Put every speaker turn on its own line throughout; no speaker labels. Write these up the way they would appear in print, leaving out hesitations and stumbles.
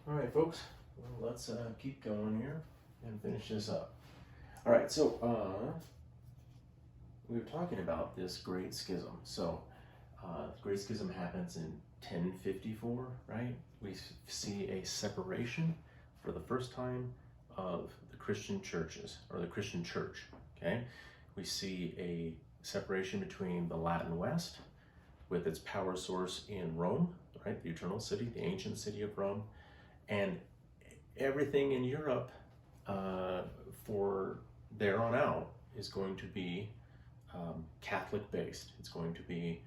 All right, folks, well, let's keep going here and finish this up. All right, so we were talking about this Great Schism. So the Great Schism happens in 1054, right? We see a separation for the first time of the Christian churches, or the Christian church, okay? We see a separation between the Latin West, with its power source in Rome, right? The eternal city, the ancient city of Rome, and everything in Europe for there on out is going to be Catholic based. It's going to be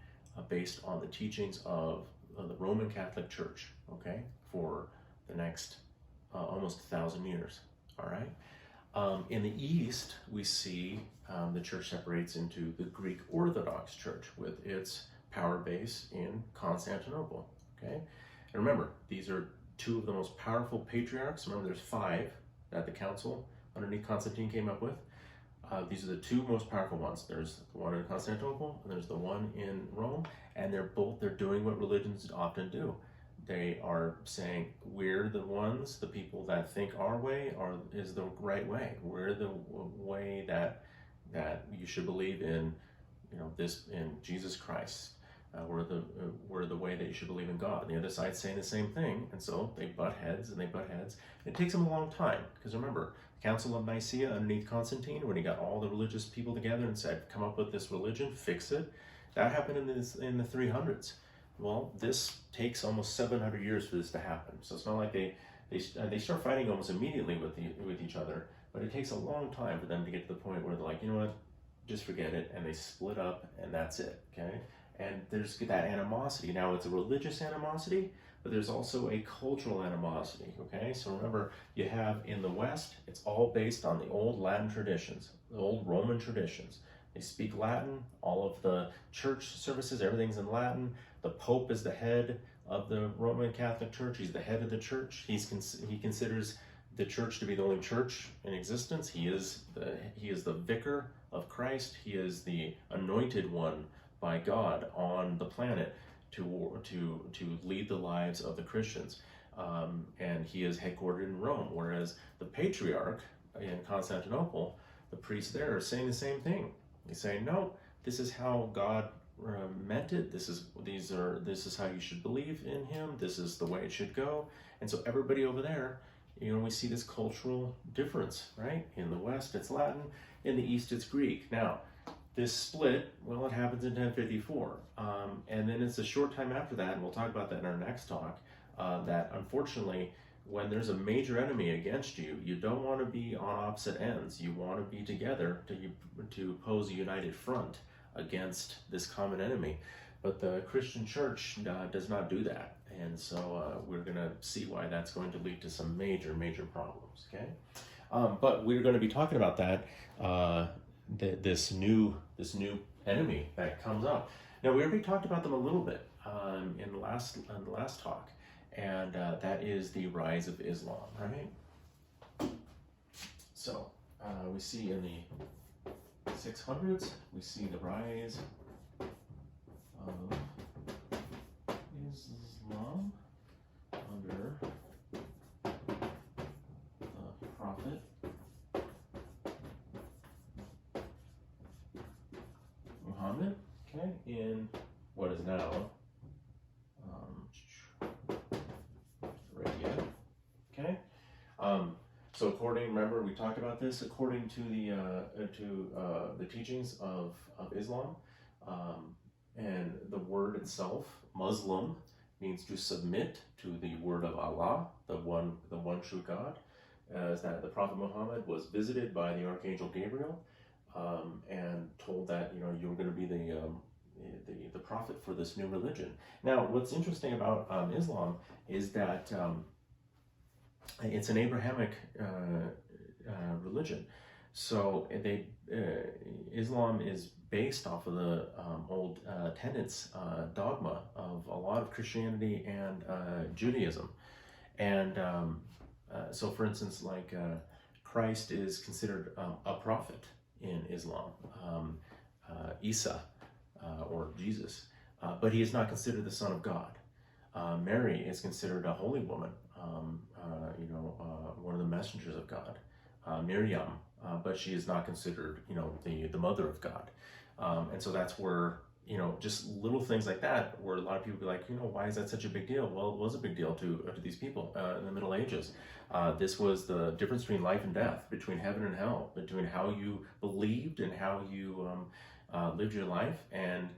based on the teachings of the Roman Catholic Church, okay, for the next almost 1,000 years, all right? In the East, we see the church separates into the Greek Orthodox Church with its power base in Constantinople, okay? And remember, these are two of the most powerful patriarchs. Remember, there's 5 that the council underneath Constantine came up with. These are the 2 most powerful ones. There's the one in Constantinople and there's the one in Rome, and they're doing what religions often do. They are saying, we're the ones, the people that think our way is the right way. We're the way that you should believe in, this in Jesus Christ. We're the way that you should believe in God. And the other side's saying the same thing, and so they butt heads and they butt heads. And it takes them a long time, because remember, the Council of Nicaea underneath Constantine, when he got all the religious people together and said, come up with this religion, fix it, that happened in the 300s. Well, this takes almost 700 years for this to happen. So it's not like they start fighting almost immediately with each other, but it takes a long time for them to get to the point where they're like, you know what, just forget it, and they split up, and that's it, okay? And there's that animosity. Now, it's a religious animosity, but there's also a cultural animosity, okay? So remember, you have in the West, it's all based on the old Latin traditions, the old Roman traditions. They speak Latin, all of the church services, everything's in Latin. The Pope is the head of the Roman Catholic Church. He's the head of the church. He considers the church to be the only church in existence. He is the vicar of Christ. He is the anointed one by God on the planet to lead the lives of the Christians. And he is headquartered in Rome, whereas the patriarch in Constantinople, the priests there are saying the same thing. They say, no, this is how God meant it. This is how you should believe in him. This is the way it should go. And so everybody over there, we see this cultural difference, right? In the West, it's Latin. In the East, it's Greek. Now, this split, well, it happens in 1054. And then it's a short time after that, and we'll talk about that in our next talk, that unfortunately, when there's a major enemy against you, you don't want to be on opposite ends. You want to be together to pose a united front against this common enemy. But the Christian church does not do that. And so we're going to see why that's going to lead to some major, major problems, okay? But we're going to be talking about that, this new enemy that comes up. Now, we already talked about them a little bit in the last talk. And that is the rise of Islam, right? So we see in the 600s, we see the rise of Islam under the Prophet Muhammad, okay, in what is now so remember we talked about this, according to the teachings of Islam, and the word itself, Muslim, means to submit to the word of Allah, the one true God, as that the Prophet Muhammad was visited by the Archangel Gabriel, and told that you were going to be the prophet for this new religion. Now, what's interesting about Islam is that it's an Abrahamic religion. So Islam is based off of the old tenets, dogma of a lot of Christianity and Judaism. And so, for instance, like Christ is considered a prophet in Islam, Isa, or Jesus, but he is not considered the Son of God. Mary is considered a holy woman. one of the messengers of God, Miriam, but she is not considered, the mother of God. And so that's where, just little things like that, where a lot of people be like, why is that such a big deal? Well, it was a big deal to these people in the Middle Ages. This was the difference between life and death, between heaven and hell, between how you believed and how you lived your life, and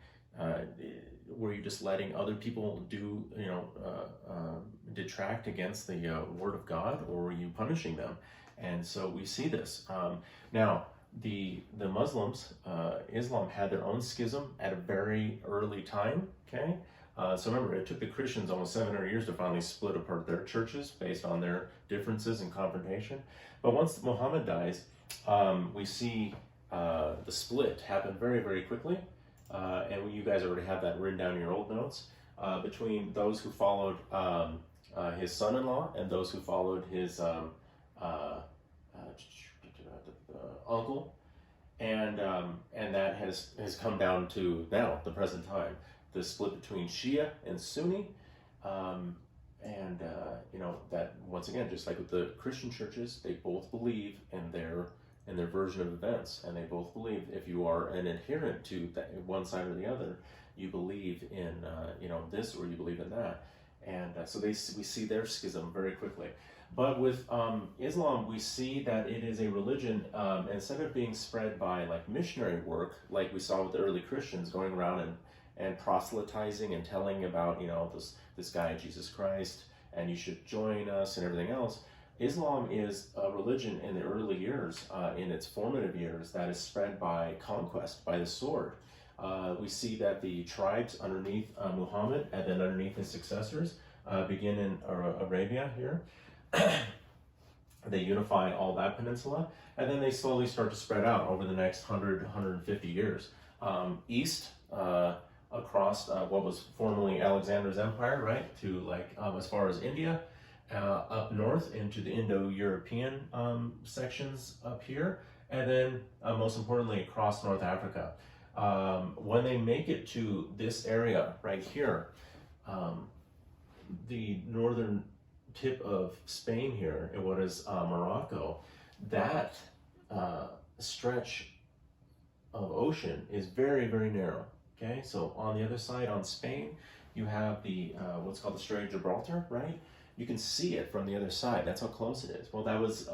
were you just letting other people do, detract against the word of God, or were you punishing them? And so we see this. Now, the Muslims, Islam had their own schism at a very early time, okay? So remember, it took the Christians almost 700 years to finally split apart their churches based on their differences and confrontation. But once Muhammad dies, we see the split happen very, very quickly. And you guys already have that written down in your old notes, between those who followed his son-in-law and those who followed his uncle, and that has come down to now the present time, the split between Shia and Sunni, that once again, just like with the Christian churches, they both believe in their version of events, and they both believe if you are an adherent to that one side or the other, you believe in this, or you believe in that, and so we see their schism very quickly. But with Islam, we see that it is a religion, instead of being spread by like missionary work, like we saw with the early Christians going around and proselytizing and telling about this guy Jesus Christ, and you should join us and everything else. Islam is a religion in the early years, in its formative years, that is spread by conquest, by the sword. We see that the tribes underneath Muhammad and then underneath his successors begin in Arabia here. They unify all that peninsula, and then they slowly start to spread out over the next 150 years. East, across what was formerly Alexander's empire, right, to as far as India, up north into the Indo-European sections up here, and then most importantly across North Africa. When they make it to this area right here, the northern tip of Spain here, and what is Morocco, that stretch of ocean is very, very narrow. Okay, so on the other side, on Spain, you have the what's called the Strait of Gibraltar, right? You can see it from the other side. That's how close it is. Well, that was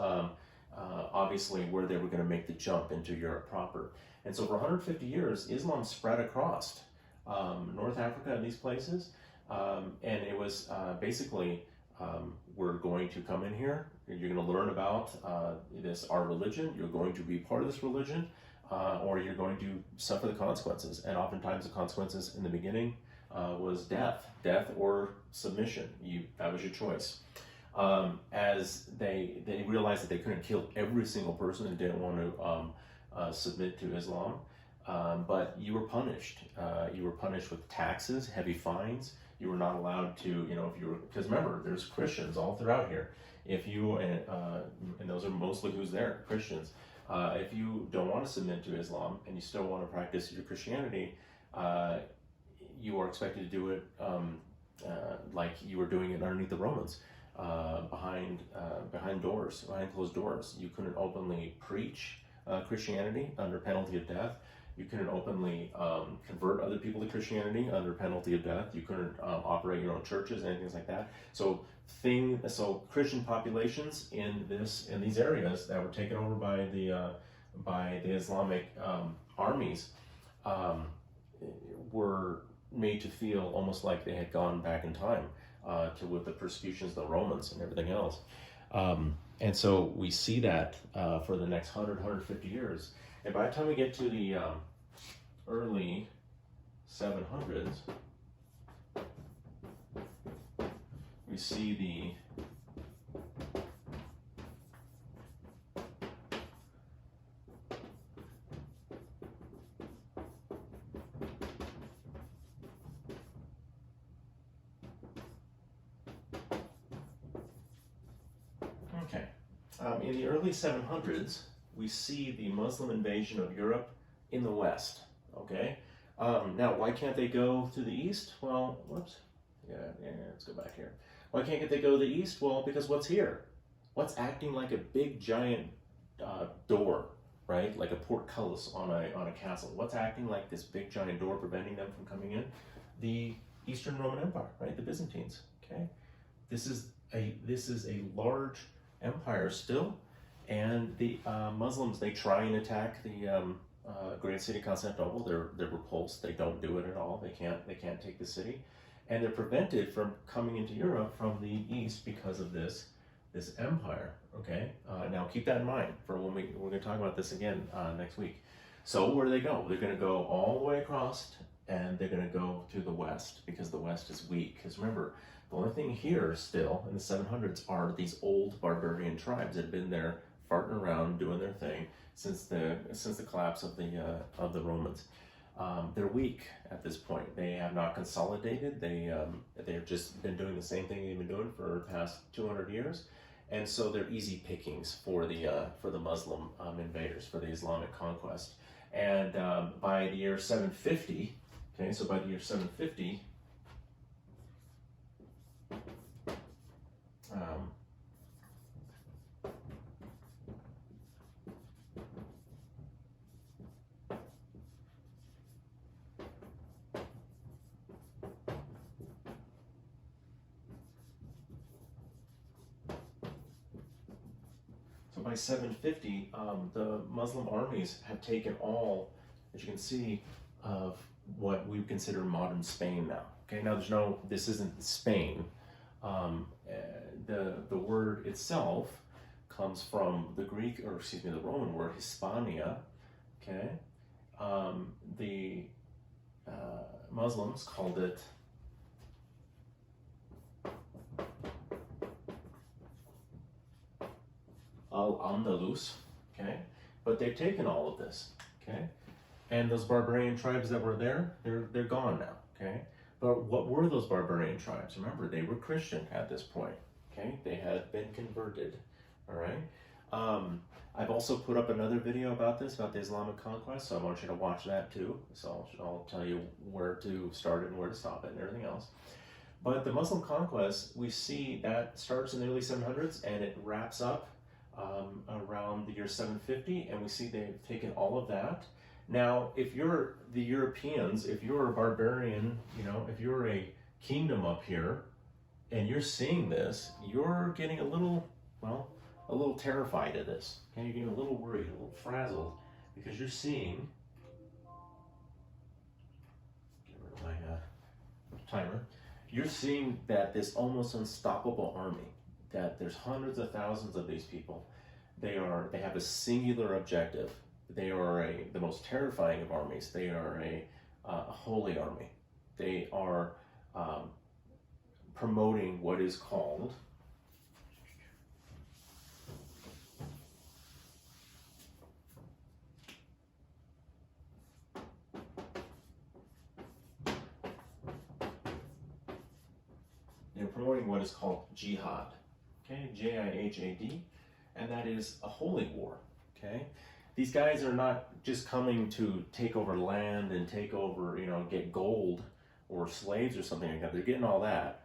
obviously where they were going to make the jump into Europe proper. And so for 150 years, Islam spread across North Africa and these places, and it was basically, we're going to come in here, you're going to learn about our religion, you're going to be part of this religion, or you're going to suffer the consequences. And oftentimes the consequences in the beginning was death or submission. That was your choice. As they realized that they couldn't kill every single person who didn't want to submit to Islam, but you were punished. You were punished with taxes, heavy fines. You were not allowed to, because remember, there's Christians all throughout here. If you, and those are mostly who's there, Christians. If you don't want to submit to Islam and you still want to practice your Christianity, you are expected to do it like you were doing it underneath the Romans, behind doors, behind closed doors. You couldn't openly preach Christianity under penalty of death. You couldn't openly convert other people to Christianity under penalty of death. You couldn't operate your own churches, anything like that. So Christian populations in these areas that were taken over by the Islamic armies were made to feel almost like they had gone back in time with the persecutions of the Romans and everything else. And so we see that for the next 150 years. And by the time we get to the early 700s, we see the in the early 700s, we see the Muslim invasion of Europe in the West, okay? Now, why can't they go to the East? Well, let's go back here. Why can't they go to the east? Well, because what's here? What's acting like a big giant door, right? Like a portcullis on a castle. What's acting like this big giant door preventing them from coming in? The Eastern Roman Empire, right? The Byzantines. Okay, this is a large empire still, and the Muslims, they try and attack the great city Constantinople. They're repulsed. They don't do it at all. They can't take the city, and they're prevented from coming into Europe from the east because of this empire. Okay, now keep that in mind for when we're going to talk about this again next week. So where do they go? They're going to go all the way across, and they're going to go to the west because the west is weak. Because remember, the only thing here still in the 700s are these old barbarian tribes that have been there farting around doing their thing since the collapse of the Romans. They're weak at this point. They have not consolidated. They've just been doing the same thing they've been doing for the past 200 years, and so they're easy pickings for the Muslim invaders, for the Islamic conquest. And by the year 750, okay, so by the year 750. So by 750, the Muslim armies have taken all, as you can see, of what we consider modern Spain now. Okay, now this isn't Spain. The word itself comes from the Greek, or excuse me, the Roman word Hispania. Okay, the Muslims called it Al-Andalus. Okay, but they've taken all of this. Okay, and those barbarian tribes that were there, they're gone now. Okay. But what were those barbarian tribes? Remember, they were Christian at this point. Okay, they had been converted. All right. I've also put up another video about this, about the Islamic conquest, so I want you to watch that too. So I'll tell you where to start it and where to stop it and everything else. But the Muslim conquest, we see that starts in the early 700s and it wraps up around the year 750, and we see they've taken all of that. Now, if you're the Europeans, if you're a barbarian, if you're a kingdom up here, and you're seeing this, you're getting a little terrified of this. Okay, you're getting a little worried, a little frazzled, because you're seeing, get rid of my timer, you're seeing that this almost unstoppable army, that there's hundreds of thousands of these people, they have a singular objective. They are the most terrifying of armies. They are a holy army. They are promoting what is called jihad. Okay, Jihad, and that is a holy war. Okay. These guys are not just coming to take over land and take over, get gold or slaves or something like that. They're getting all that,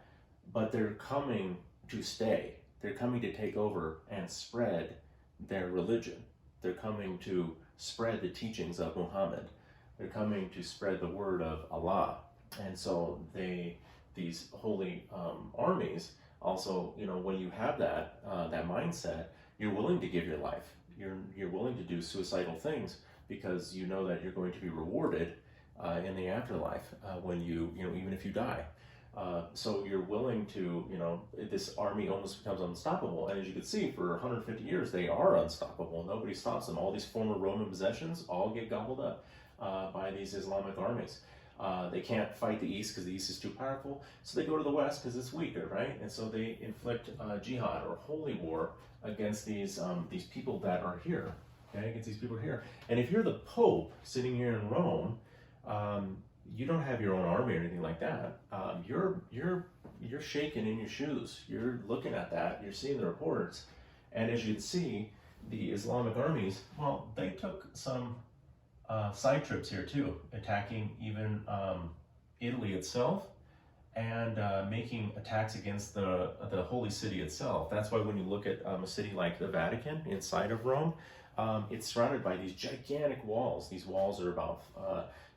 but they're coming to stay. They're coming to take over and spread their religion. They're coming to spread the teachings of Muhammad. They're coming to spread the word of Allah. And so these holy armies also, when you have that mindset, you're willing to give your life. You're willing to do suicidal things because you know that you're going to be rewarded in the afterlife when even if you die. So you're willing to, this army almost becomes unstoppable. And as you can see, for 150 years, they are unstoppable. Nobody stops them. All these former Roman possessions all get gobbled up by these Islamic armies. They can't fight the East because the East is too powerful. So they go to the West because it's weaker, right? And so they inflict jihad or holy war against these people that are here, okay? Against these people here. And if you're the Pope sitting here in Rome, you don't have your own army or anything like that. You're shaking in your shoes. You're looking at that. You're seeing the reports, and as you can see, the Islamic armies, well, they took some side trips here too, attacking even Italy itself, and making attacks against the holy city itself. That's why when you look at a city like the Vatican inside of Rome, it's surrounded by these gigantic walls. These walls are about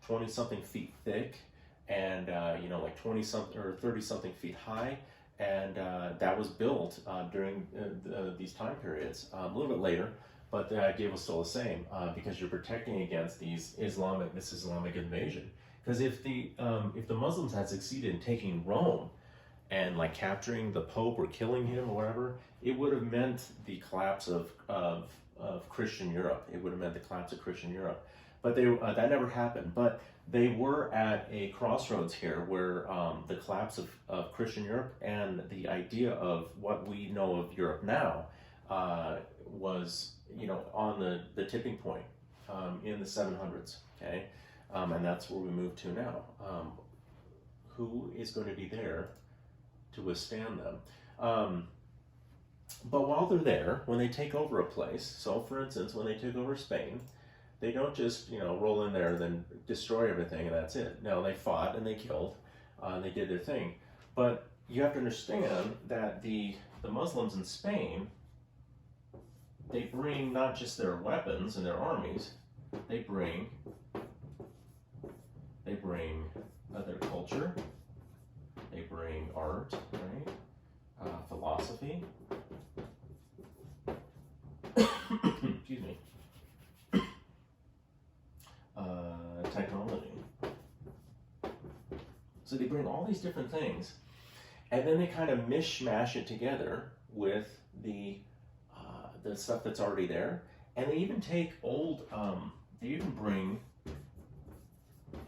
20 something feet thick, and like 20 something or 30 something feet high. And that was built during these time periods, a little bit later, but the idea was still the same, because you're protecting against this Islamic invasion. Because if the Muslims had succeeded in taking Rome and like capturing the Pope or killing him or whatever, it would have meant the collapse of Christian Europe. It would have meant the collapse of Christian Europe. But that never happened. But they were at a crossroads here where the collapse of Christian Europe and the idea of what we know of Europe now was, on the tipping point in the 700s. Okay. And that's where we move to now. Who is going to be there to withstand them? But while they're there, when they take over a place, so for instance, when they took over Spain, they don't just roll in there and then destroy everything and that's it. No, they fought and they killed, and they did their thing. But you have to understand that the Muslims in Spain, they bring not just their weapons and their armies, they bring their culture, they bring art, right? Philosophy, excuse me, technology. So they bring all these different things, and then they kind of mishmash it together with the stuff that's already there, and they even take they even bring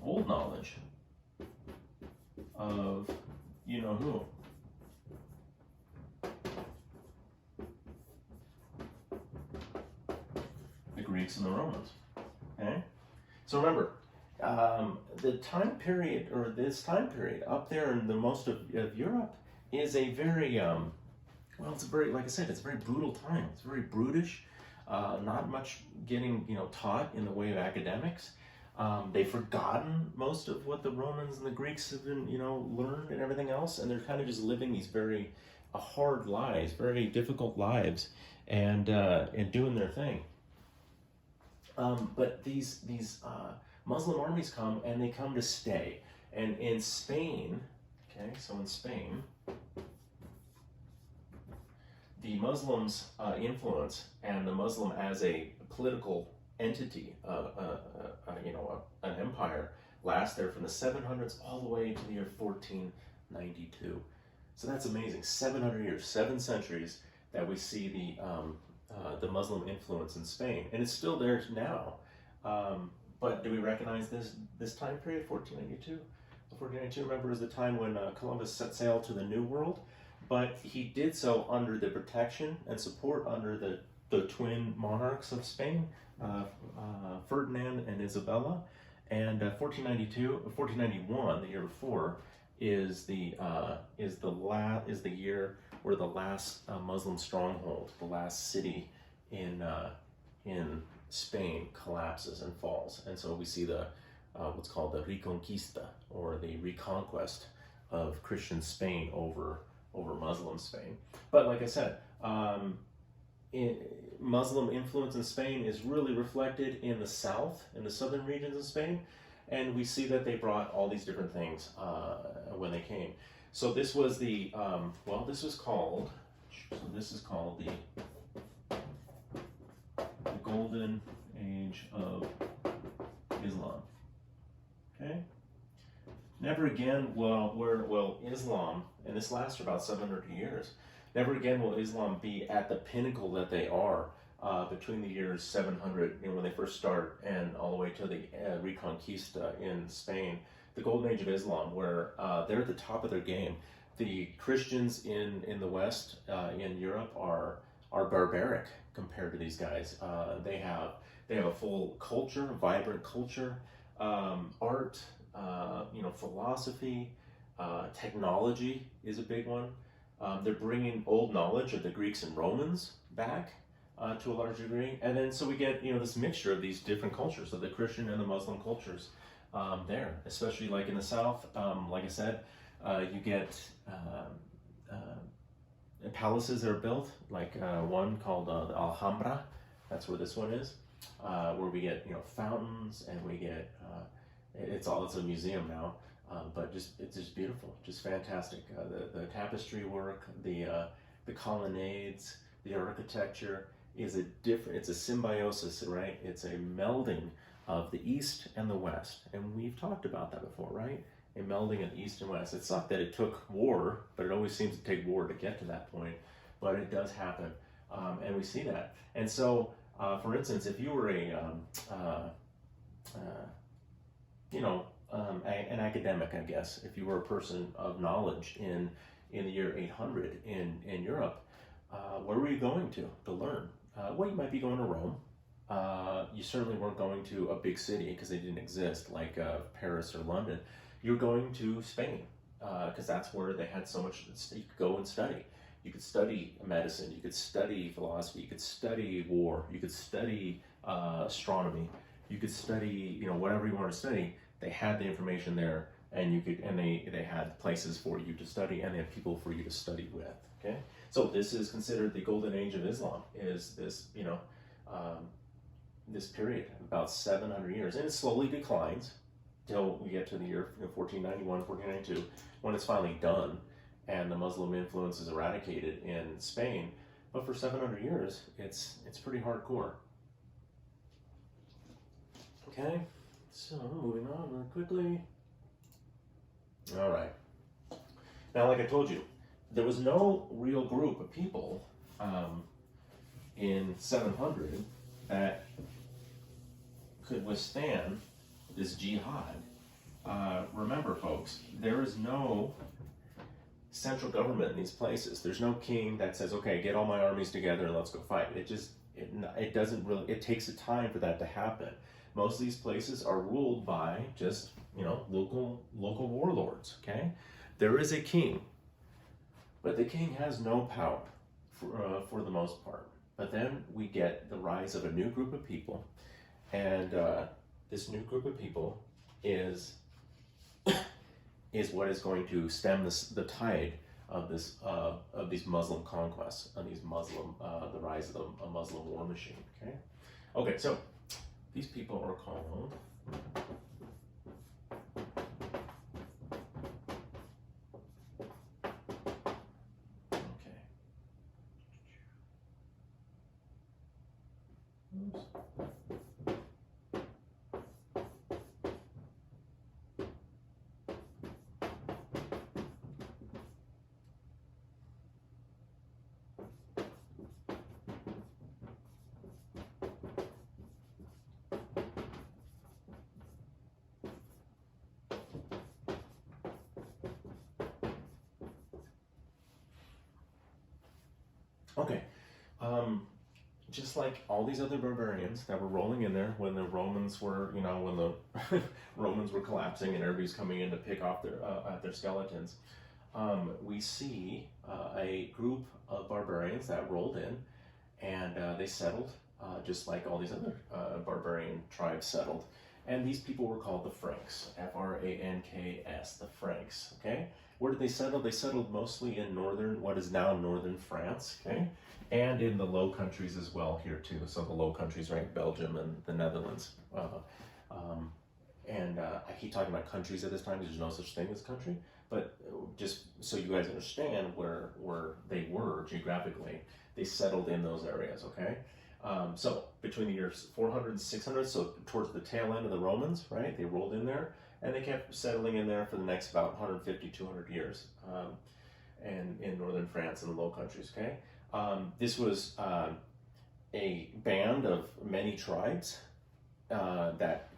old knowledge of who. The Greeks and the Romans. Okay? So remember, this time period up there in the most of Europe is a very, it's a very, like I said, it's a very brutal time. It's very brutish. Not much getting, taught in the way of academics. They've forgotten most of what the Romans and the Greeks have been, learned and everything else, and they're kind of just living these very hard lives, very difficult lives, and doing their thing. But these Muslim armies come, and they come to stay. And in Spain, the Muslims' influence and the Muslim as a political entity, an empire, lasts there from the 700s all the way to the year 1492. So that's amazing. 700 years, 7 centuries that we see the Muslim influence in Spain, and it's still there now. But do we recognize this time period, 1492? 1492, remember, is the time when Columbus set sail to the New World, but he did so under the protection and support under the twin monarchs of Spain, Ferdinand and Isabella. And 1491, the year before, is the year where the last Muslim stronghold, the last city in Spain, collapses and falls. And so we see the what's called the Reconquista, or the reconquest of Christian Spain over Muslim Spain. But like I said, Muslim influence in Spain is really reflected in the south, in the southern regions of Spain, and we see that they brought all these different things when they came. So this was the this is called the Golden Age of Islam. Okay. Never again will Islam, and this lasts for about 700 years. Never again will Islam be at the pinnacle that they are between the years 700, when they first start, and all the way to the Reconquista in Spain, the Golden Age of Islam, where they're at the top of their game. The Christians in the West, in Europe, are barbaric compared to these guys. They have a full culture, vibrant culture, art, philosophy, technology is a big one. They're bringing old knowledge of the Greeks and Romans back to a large degree, and then so we get this mixture of these different cultures, of the Christian and the Muslim cultures there, especially like in the South. Like I said, You get palaces that are built, like one called the Alhambra. That's where this one is, where we get fountains, and we get it's a museum now, but it's just beautiful, just fantastic. The tapestry work, the colonnades, the architecture is it's a symbiosis, right? It's a melding of the East and the West, and we've talked about that before, right? A melding of East and West. It's not that it took war, but it always seems to take war to get to that point, but it does happen, and we see that. And so, for instance, if you were an academic, I guess, if you were a person of knowledge in the year 800 in Europe, where were you going to learn? Well, you might be going to Rome. You certainly weren't going to a big city because they didn't exist, like Paris or London. You're going to Spain because that's where they had so much. You could go and study. You could study medicine. You could study philosophy. You could study war. You could study astronomy. You could study, whatever you want to study. They had the information there, and they had places for you to study, and they had people for you to study with. Okay, so this is considered the golden age of Islam. Is this this period about 700 years, and it slowly declines till we get to the year 1491, 1492, when it's finally done, and the Muslim influence is eradicated in Spain. But for 700 years, it's pretty hardcore. Okay, so moving on really quickly. All right. Now, like I told you, there was no real group of people in 700 that could withstand this jihad. Remember, folks, there is no central government in these places. There's no king that says, okay, get all my armies together and let's go fight. It doesn't really, it takes a time for that to happen. Most of these places are ruled by just, local warlords, okay? There is a king, but the king has no power for the most part. But then we get the rise of a new group of people, and this new group of people is what is going to stem the tide of these Muslim conquests, of the rise of a Muslim war machine. Okay, so these people are called Okay, just like all these other barbarians that were rolling in there when the Romans were, when the Romans were collapsing and everybody's coming in to pick off their skeletons, we see a group of barbarians that rolled in, and they settled, just like all these other barbarian tribes settled. And these people were called the Franks, Franks, the Franks, okay? Where did they settle? They settled mostly in what is now northern France, okay? And in the Low Countries as well here too. So the Low Countries, right? Belgium and the Netherlands. I keep talking about countries at this time because there's no such thing as country. But just so you guys understand where they were geographically, they settled in those areas, okay? So between the years 400 and 600, so towards the tail end of the Romans, right? They rolled in there, and they kept settling in there for the next about 150, 200 years, and in northern France and the Low Countries, okay? This was a band of many tribes that,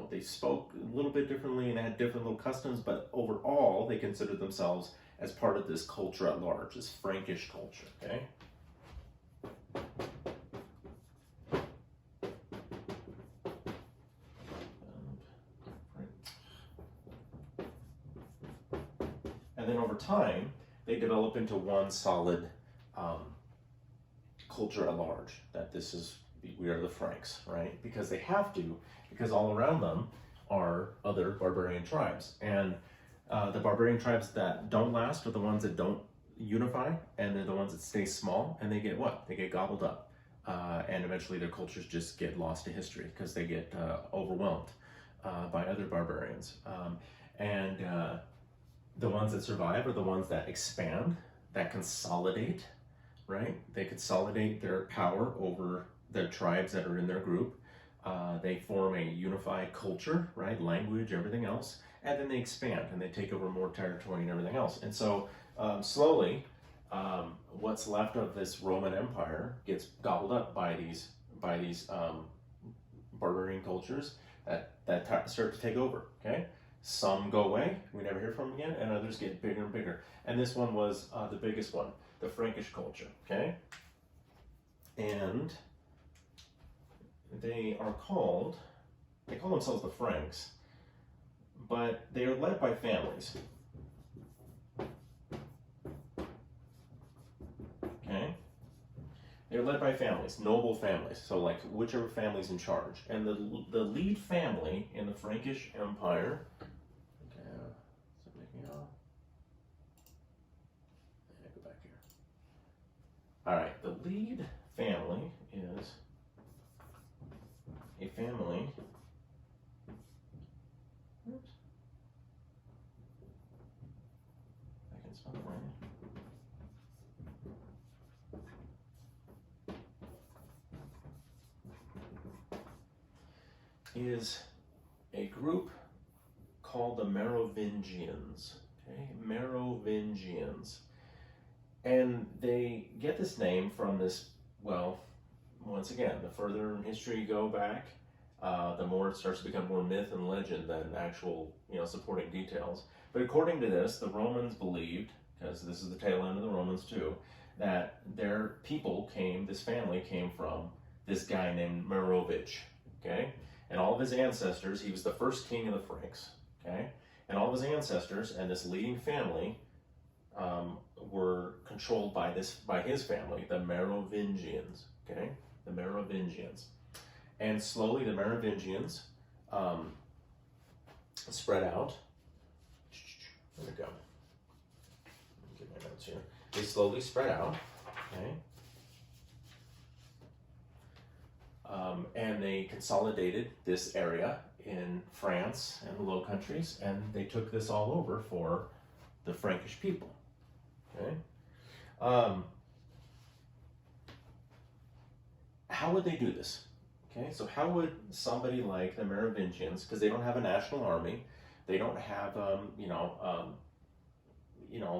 they spoke a little bit differently and had different little customs, but overall, they considered themselves as part of this culture at large, this Frankish culture, okay? And then over time, they develop into one solid culture at large, that we are the Franks, right? Because they have to, because all around them are other barbarian tribes. And The barbarian tribes that don't last are the ones that don't unify, and they're the ones that stay small, and they get what? They get gobbled up. And eventually their cultures just get lost to history because they get overwhelmed by other barbarians. And the ones that survive are the ones that expand, that consolidate, right? They consolidate their power over the tribes that are in their group. They form a unified culture, right? Language, everything else. And then they expand and they take over more territory and everything else. And so slowly, what's left of this Roman Empire gets gobbled up by these barbarian cultures that start to take over. Okay, some go away, we never hear from them again, and others get bigger and bigger. And this one was the biggest one, the Frankish culture. Okay, and they call themselves the Franks, but they are led by families. Okay? They're led by families, noble families, so like whichever family's in charge. And the lead family in the Frankish Empire, okay, is it making it off? Yeah, go back here. All right, the lead family is a family. Oops. I can spell it right. Is a group called the Merovingians. Okay, Merovingians. And they get this name from this, well, once again, the further in history you go back, the more it starts to become more myth and legend than actual, supporting details. But according to this, the Romans believed, because this is the tail end of the Romans too, that their people this family came from this guy named Merovich, okay? And all of his ancestors, he was the first king of the Franks, okay? And all of his ancestors and this leading family were controlled by his family, the Merovingians, okay? The Merovingians. And slowly the Merovingians spread out. Where'd it go? Let me get my notes here. They slowly spread out, okay? And they consolidated this area in France and the Low Countries, and they took this all over for the Frankish people. Okay, how would they do this? Okay, so how would somebody like the Merovingians, because they don't have a national army, they don't have all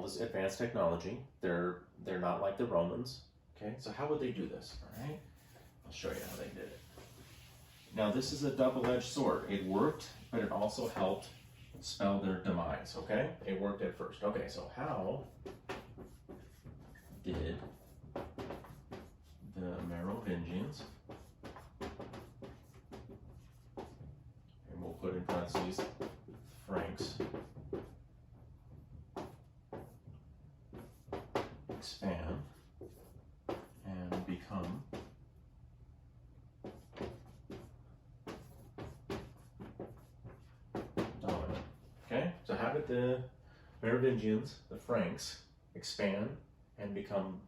this advanced technology. They're not like the Romans. Okay, so how would they do this? All right. I'll show you how they did it. Now this is a double-edged sword. It worked, but it also helped spell their demise, okay? It worked at first. Okay, so how did the Merovingians, and we'll put in parentheses, Franks, expand and become dominant? Okay, so how did the Merovingians, the Franks, expand and become